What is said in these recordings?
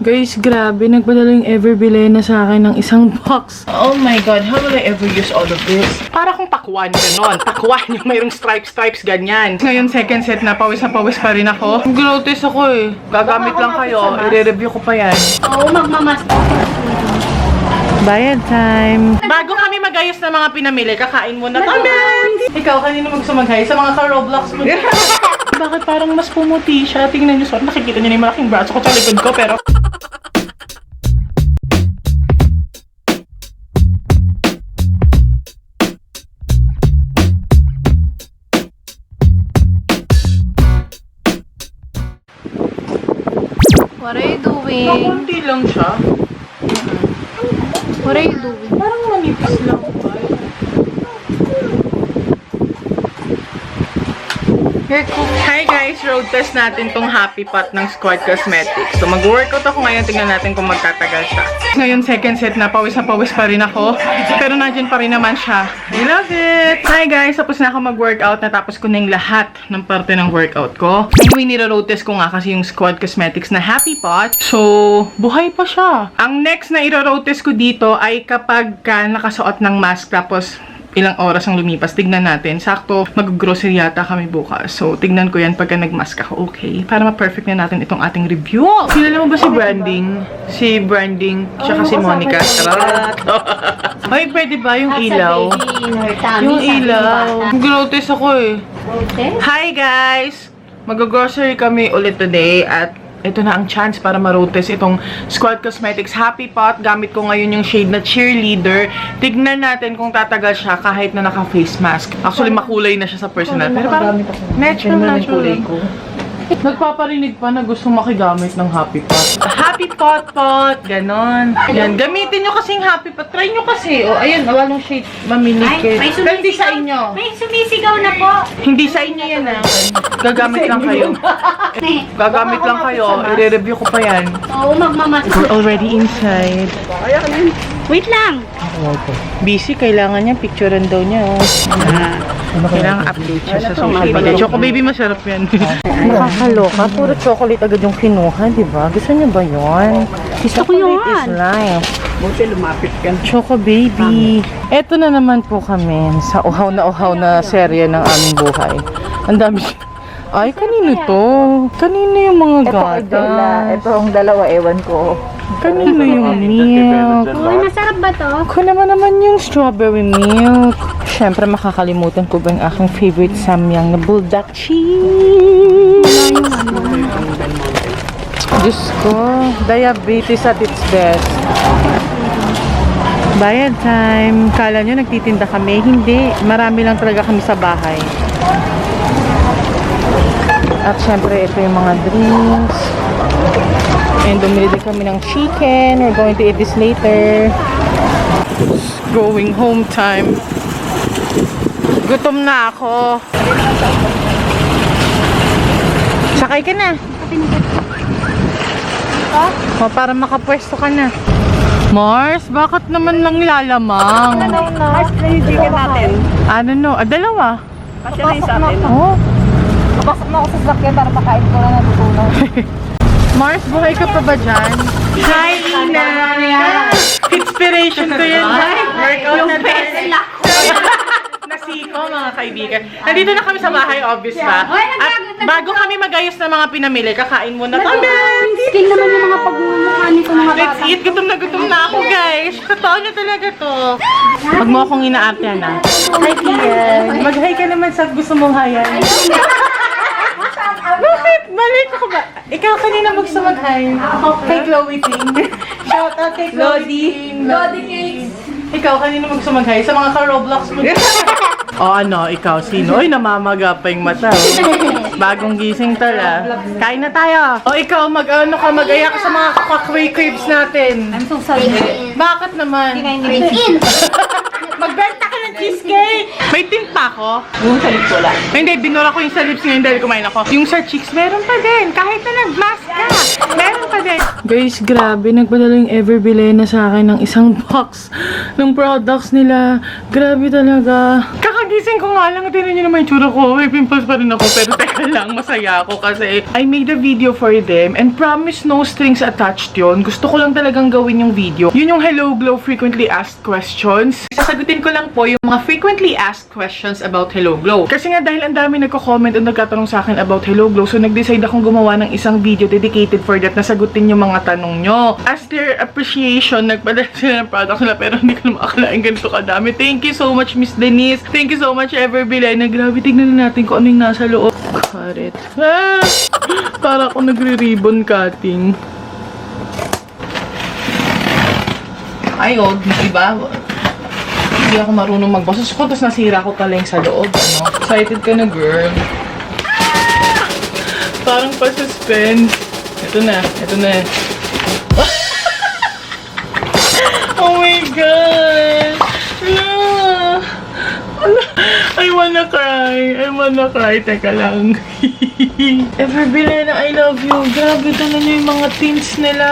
Guys, grabe. Nagpadala yung Ever Bilena sa akin ng isang box. Oh my God, how will I ever use all of this? Para kung takwan, ganon. Takwan yung mayroong stripes, ganyan. Ngayon, second set na. Pawis pa rin ako. Glow-test ako eh. Gagamit lang kayo. I-review ko pa yan. Oo, magmamas. Bayad time. Bago kami magayos ng mga pinamili, kakain muna kami. Ikaw, kanino magsumagay? Sa mga ka-Roblox mo. Bakit parang mas pumuti siya? Tingnan niyo, sorry, nakikita niyo na yung malaking braso ko sa likod ko, pero... What are you doing? Makunti lang siya. What are you doing? Parang manipis lang. Hi guys! Road test natin tong Happy Pot ng Squad Cosmetics. So mag-workout ako ngayon. Tingnan natin kung magtatagal siya. Ngayon second set na. Pawis pa rin ako. Pero nandiyan pa rin naman siya. I love it! Hi guys! Tapos na ako mag-workout. Natapos ko na yung lahat ng parte ng workout ko. Anyway, niro-road test ko nga kasi yung Squad Cosmetics na Happy Pot. So, buhay pa siya. Ang next na iro-road test ko dito ay kapag ka nakasuot ng mask tapos ilang oras ang lumipas. Tignan natin. Sakto, mag-grocery yata kami bukas. So, tignan ko yan pagka nag-mask ako. Okay? Para ma-perfect na natin itong ating review. Kilala mo ba si Branding? Si Branding, siya kasi Monica. Ay, pwede ba yung ilaw? Yung ilaw. Glow test ako eh. Hi guys! Mag-grocery kami ulit today at ito na ang chance para ma-road test itong Squad Cosmetics Happy Pot. Gamit ko ngayon yung shade na Cheerleader. Tignan natin kung tatagal siya kahit na naka-face mask. Actually, makulay na siya sa personal. Pero parang natural. Nagpaparinig pa na gusto makigamit ng Happy Pot. Happy Pot! Ganon. Yan. Gamitin nyo kasing Happy Pot. Try nyo kasi. O, ayan. Walong shade. Mamili kayo. Pero hindi sa inyo. May sumisigaw na po. Hindi sa inyo yan ah. Gagamit lang kayo. Gagamit lang kayo. I-review ko pa yan. Oo, magmamas. We're already inside. Wait lang. Busy. Kailangan niya. Picturean daw niya. Oh. Kailangan update siya sa social media. Choco baby, masarap yan. Nakakaloka. Puro chocolate agad yung kinuha, di ba? Gusto niyo ba yun? Gusto ko yun. Chocolate is life. Buti lumapit ka. Choco baby. Eto na naman po kami sa uhaw na serye ng aming buhay. Ang dami. Ay, kanino to? Kanino yung mga gatas? Ito ang dalawa, ewan ko. Kanino yung milk? Uy, masarap ba to? Ako naman yung strawberry milk. Siyempre, makakalimutan ko ba yung aking favorite samyang na bulldog cheese? Diyos ko, diabetes at its best. Bayad time. Kala nyo nagtitinda kami? Hindi. Marami lang talaga kami sa bahay. At syempre, ito yung mga drinks. And bumili din kami ng chicken. We're going to eat this later. It's going home time. Gutom na ako. Sakay ka na. O, para makapwesto ka na. Mars, bakit naman lang lalamang? Mars, chicken natin. Dalawa. Kasi na yung sa atin. Oh. Pasok mo ako sa sakyan para makain ko na natutunan. Mars, buhay ka pa ba dyan? Hi, Ina! Inspiration ko yun. Workout na tayo. Nasiko, mga kaibigan. Nandito na kami sa bahay, obvious ba? At bago kami magayos ng mga pinamili, kakain muna kami. Skin naman yung mga pagmumukha nito mga bata. Let's eat. Gutom na ako, guys. Totoo na talaga to. Huwag mo akong inaarte na. Hi, Kian. Mag-hi ka naman sa gusto mong hayan. Bakit? Balik ako ba? Ikaw kanina gusto mag-hi. Kay Chloe Ting. Shout out kay Chloe Ting. Lodi cakes. Ikaw kanina gusto mag-hi sa mga ka-Roblox mo. Ikaw sino? Uy, namamaga pa yung mata. Bagong gising tala. Kain na tayo. Ikaw mag-aya ka sa mga crabs natin. I'm so sorry. Bakit naman? Kainin. Magbenta ka ng cheesecake! May tint pa ako. Yung sa lips wala. Hindi, binura ko yung sa lips ngayon dahil kumain ako. Yung sa cheeks, meron pa din. Kahit na nag-mask ka, meron pa din. Guys, grabe. Nagpadala yung Ever Bilena sa akin ng isang box ng products nila. Grabe talaga. Kakagising ko nga lang. Tingnan nyo naman yung tsura ko. May pimples pa rin ako. Pero teka lang, masaya ako kasi I made a video for them and promise no strings attached yun. Gusto ko lang talagang gawin yung video. Yun yung Hello Glow frequently asked questions. Sasagutin ko lang po yung mga frequently asked questions about Hello Glow. Kasi nga dahil ang dami nagko-comment at nagkatanong sa akin about Hello Glow, so nag-decide akong gumawa ng isang video dedicated for that na sagutin yung mga tanong nyo. As their appreciation, nagpadala sila ng products nila pero hindi ko na makakalain ganito kadami. Thank you so much, Miss Denise. Thank you so much, Ever Bilena. Grabe, tignan natin kung ano yung nasa loob. Karet. Ah! Para ako nagre-ribbon cutting. Ayun, diba? Hindi ako marunong magbasa. So, tapos nasira ko pala yung sa loob. Ano? Excited ka na, girl. Ah! Parang pa-suspense. Ito na. Oh my God! Yeah. I wanna cry. Teka lang. Ever Bilena, I love you. Grabe, tignan nyo yung mga tints nila.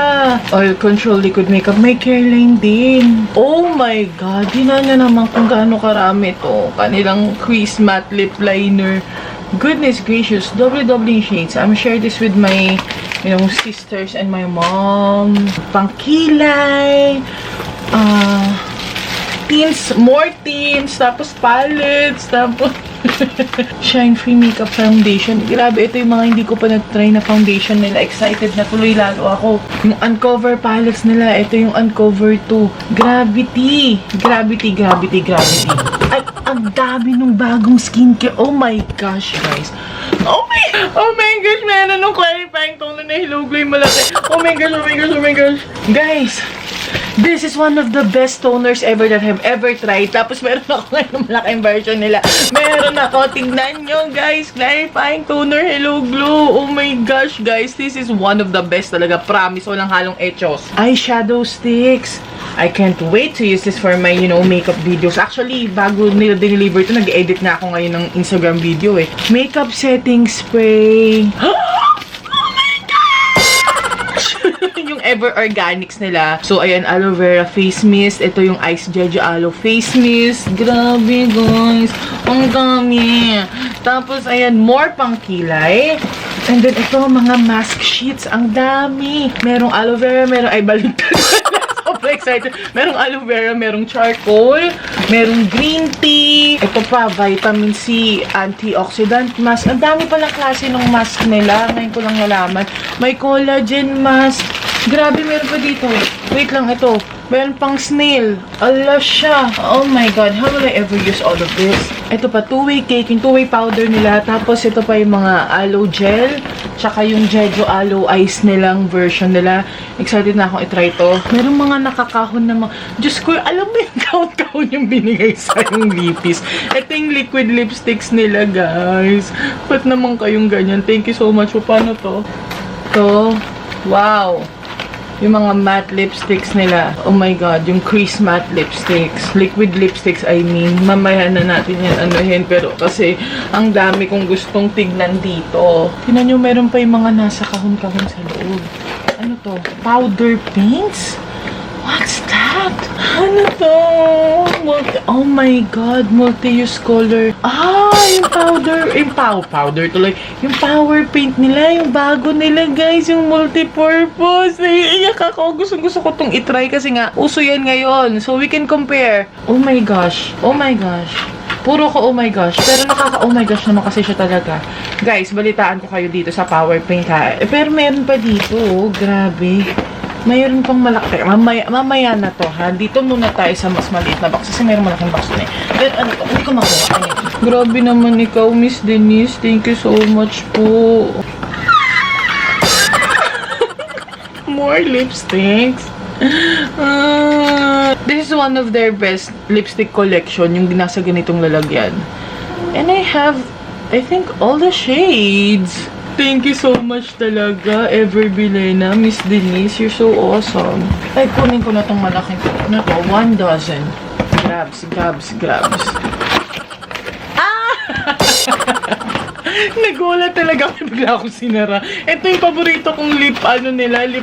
Oil control liquid makeup. May care line din. Oh my God. Tingnan nyo naman kung gaano karami to. Kanilang crease matte lip liner. Goodness gracious. Double shades. I'm share this with my, sisters and my mom. Pangkilay. Tints, more tints, tapos palettes, tapos Shine Free Makeup Foundation. Grabe, ito yung mga hindi ko pa nag-try na foundation nila. Excited na tuloy lalo ako. Yung Uncover palettes nila, ito yung Uncover 2. Gravity. Ay, ang dami nung bagong skincare. Oh my gosh, guys. Oh my gosh, meron nung clarifying toner na Hello Glow yung malaki. Oh my gosh. Guys, this is one of the best toners ever that I've ever tried. Tapos meron ako ngayon ng malaking version nila. Meron ako. Tignan nyo, guys. Clarifying toner Hello Glow. Oh my gosh, guys. This is one of the best talaga. Promise. Walang halong echos. Eyeshadow sticks. I can't wait to use this for my, makeup videos. Actually, bago nila dineliver ito, nag-edit na ako ngayon ng Instagram video eh. Makeup setting spray. Yung Ever Organics nila. So, ayan, aloe vera face mist. Ito yung Ice Jeju Aloe face mist. Grabe, guys. Ang dami. Tapos, ayan, more pangkilay. And then, ito, mga mask sheets. Ang dami. Merong aloe vera, ay, baliktad. Super excited. Merong aloe vera, merong charcoal, merong green tea. Ito pa, vitamin C, antioxidant mask. Ang dami palang klase ng mask nila. Ngayon ko lang nalaman. May collagen mask. Grabe, meron pa dito. Wait lang, ito. Meron pang snail. Ala siya. Oh my God, how will I ever use all of this? Ito pa, two-way cake, yung two-way powder nila. Tapos ito pa yung mga aloe gel. Tsaka yung Jeju Aloe Ice nilang version nila. Excited na akong itry ito. Merong mga nakakahon na mga... Diyos ko, alam mo yung count-count yung binigay sa yung lipis. Ito yung liquid lipsticks nila, guys. Ba't naman kayong ganyan? Thank you so much. Paano to? Ito. Wow. Yung mga matte lipsticks nila. Oh my God, yung crease matte lipsticks. Liquid lipsticks, I mean. Mamaya na natin yan anuhin. Pero kasi, ang dami kong gustong tignan dito. Tignan nyo, meron pa yung mga nasa kahon-kahon sa loob. Ano to? Powder paints? What's that? Ano to? Oh my God, multi-use color. Yung powder. Powder tuloy. Yung power paint nila, yung bago nila, guys. Yung multi-purpose. Naiiyak ako. Gusto ko tong itry kasi nga, uso yan ngayon. So, we can compare. Oh my gosh. Puro ko oh my gosh. Pero nakaka-oh my gosh naman kasi siya talaga. Guys, balitaan ko kayo dito sa power paint ha. Pero meron pa dito. Grabe. Mayroon pang malaki. Mamaya na to, ha? Dito muna tayo sa mas maliit na box. Kasi mayroon malaking box na eh. Pero ano to? Hindi ko makuha. Grabe naman ikaw, Miss Denise. Thank you so much po. More lipsticks. This is one of their best lipstick collection. Yung nasa ganitong lalagyan. And I have, I think, all the shades. Thank you so much talaga, Ever Bilena, Miss Denise. You're so awesome. Ay, kunin ko na itong malaking. Ano to? 1 dozen. Grabs. Ah! Nagulat talaga ako, bigla ako sinara. Ito yung paborito kong lip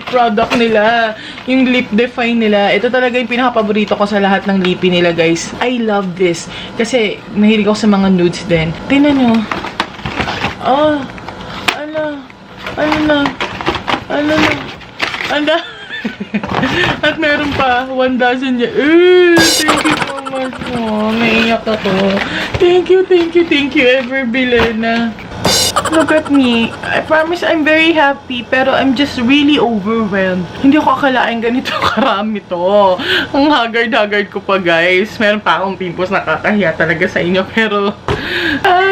product nila. Yung lip define nila. Ito talaga yung pinaka-paborito ko sa lahat ng lippy nila, guys. I love this. Kasi, mahilig ako sa mga nudes din. Tingnan nyo. Oh, ano na. At meron pa, 1 dozen niya. Thank you so much. Oh, naiyak ako. Thank you, Ever Bilena. Look at me. I promise I'm very happy, pero I'm just really overwhelmed. Hindi ko akalain ganito karami to. Ang haggard ko pa, guys. Meron pa akong pimples, nakakahiya talaga sa inyo, pero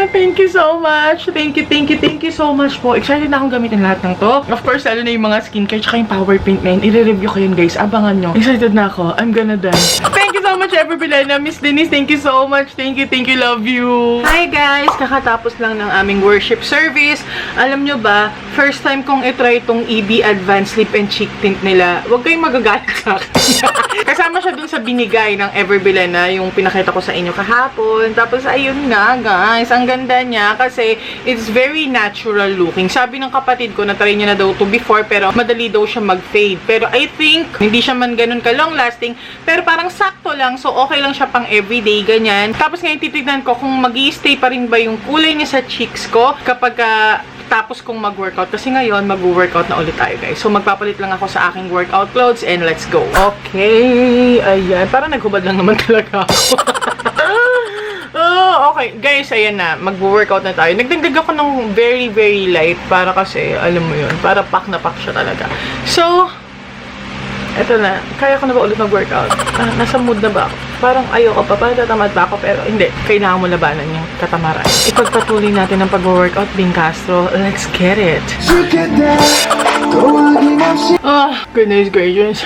thank you so much. Thank you so much po. Excited na akong gamitin lahat ng to. Of course, lalo na yung mga skincare, tsaka yung power paint na yun. I-review ko yun, guys. Abangan nyo. Excited na ako. I'm gonna dance. Thank you so much, Ever Bilena. Miss Denise, thank you so much. Thank you, love you. Hi, guys. Kakatapos lang ng aming worship service. Alam nyo ba, first time kong itry itong EB Advanced Lip and Cheek Tint nila. Huwag kayong magagalit sa akin. Kasama siya dun sa binigay ng Ever Bilena, yung pinakita ko sa inyo kahapon. Tapos, ayun nga, guys. Ang ganda niya kasi it's very natural looking. Sabi ng kapatid ko, na-try niya na daw to before, pero madali daw siya mag-fade. Pero I think, hindi siya man ganun ka-long lasting, pero parang sakto lang. So, okay lang siya pang everyday, ganyan. Tapos ngayon, titignan ko kung mag-i-stay pa rin ba yung kulay niya sa cheeks ko kapag tapos kong mag-workout. Kasi ngayon, mag-workout na ulit tayo, guys. So, magpapalit lang ako sa aking workout clothes and let's go. Okay. Ayan. Parang naghubad lang naman talaga ako. Okay. Guys, ayan na. Mag-workout na tayo. Nagdagdag ako ng very, very light para kasi, alam mo yun, para pack na pack siya talaga. So, eto na. Kaya ko na ba ulit mag-workout? Nasa mood na ba ako? Parang ayoko pa. Parang tatamad pa ako. Pero hindi. Kailangan mo labanan yung katamaran. Ipagpatuloy natin ang pag-workout, Bing Castro. Let's get it. Oh, goodness gracious.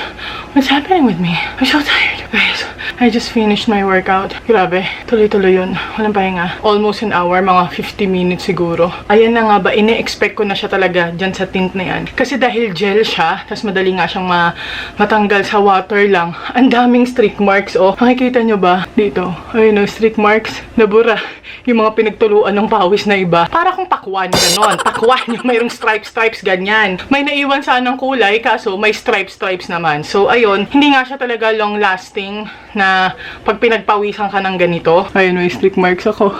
What's happening with me? I'm so tired. Guys, I just finished my workout. Grabe. Tuloy-tuloy yun. Walang pahinga. Almost an hour. Mga 50 minutes siguro. Ayan na nga ba. Ine-expect ko na siya talaga dyan sa tint na yan. Kasi dahil gel siya, tas madali nga siyang matanggal sa water lang. Ang daming streak marks, oh. Makikita nyo ba? Dito. Ayun, oh, streak marks. Nabura. Yung mga pinagtuluan ng pawis na iba. Para kung pakwan, ganon. Pakwan yung mayroong stripes, ganyan. May naiwan sanang kulay, kaso may stripes naman. So, ayun. Hindi nga siya talaga long-lasting na pag pinagpawisan ka ng ganito. Ayun, may streak marks ako.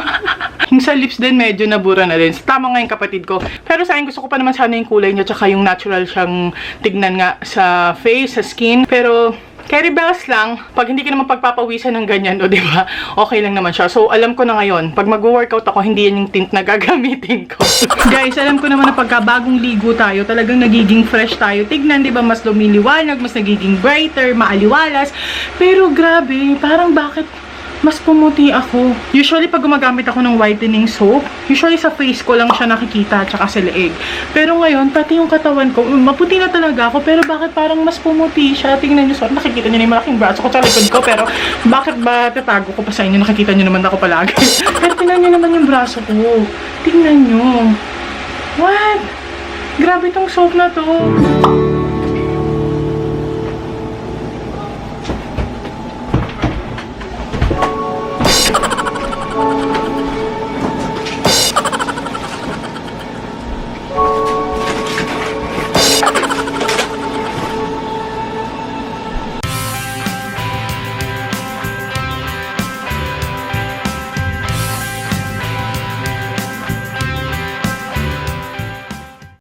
Yung sa lips din, medyo nabura na din. Tama nga yung kapatid ko. Pero sa akin, gusto ko pa naman sana yung kulay niya, tsaka yung natural siyang tignan nga sa face, sa skin. Pero, carry bells lang, pag hindi ka naman pagpapawisan ng ganyan, o diba, okay lang naman siya. So, alam ko na ngayon, pag mag-workout ako, hindi yan yung tint na gagamitin ko. Guys, alam ko naman na pagka bagong ligo tayo, talagang nagiging fresh tayo. Tignan, diba, mas lumiliwanag, mas nagiging brighter, maaliwalas. Pero grabe, parang bakit mas pumuti ako. Usually, pag gumagamit ako ng whitening soap, usually sa face ko lang siya nakikita, tsaka sa leeg. Pero ngayon, pati yung katawan ko, maputi na talaga ako, pero bakit parang mas pumuti siya? Tingnan nyo, sorry, nakikita nyo na yung malaking braso ko sa likod ko, pero bakit ba tatago ko pa sa inyo? Nakikita nyo naman ako palagi. Pero tingnan nyo naman yung braso ko. Tingnan nyo. What? Grabe tong soap na to.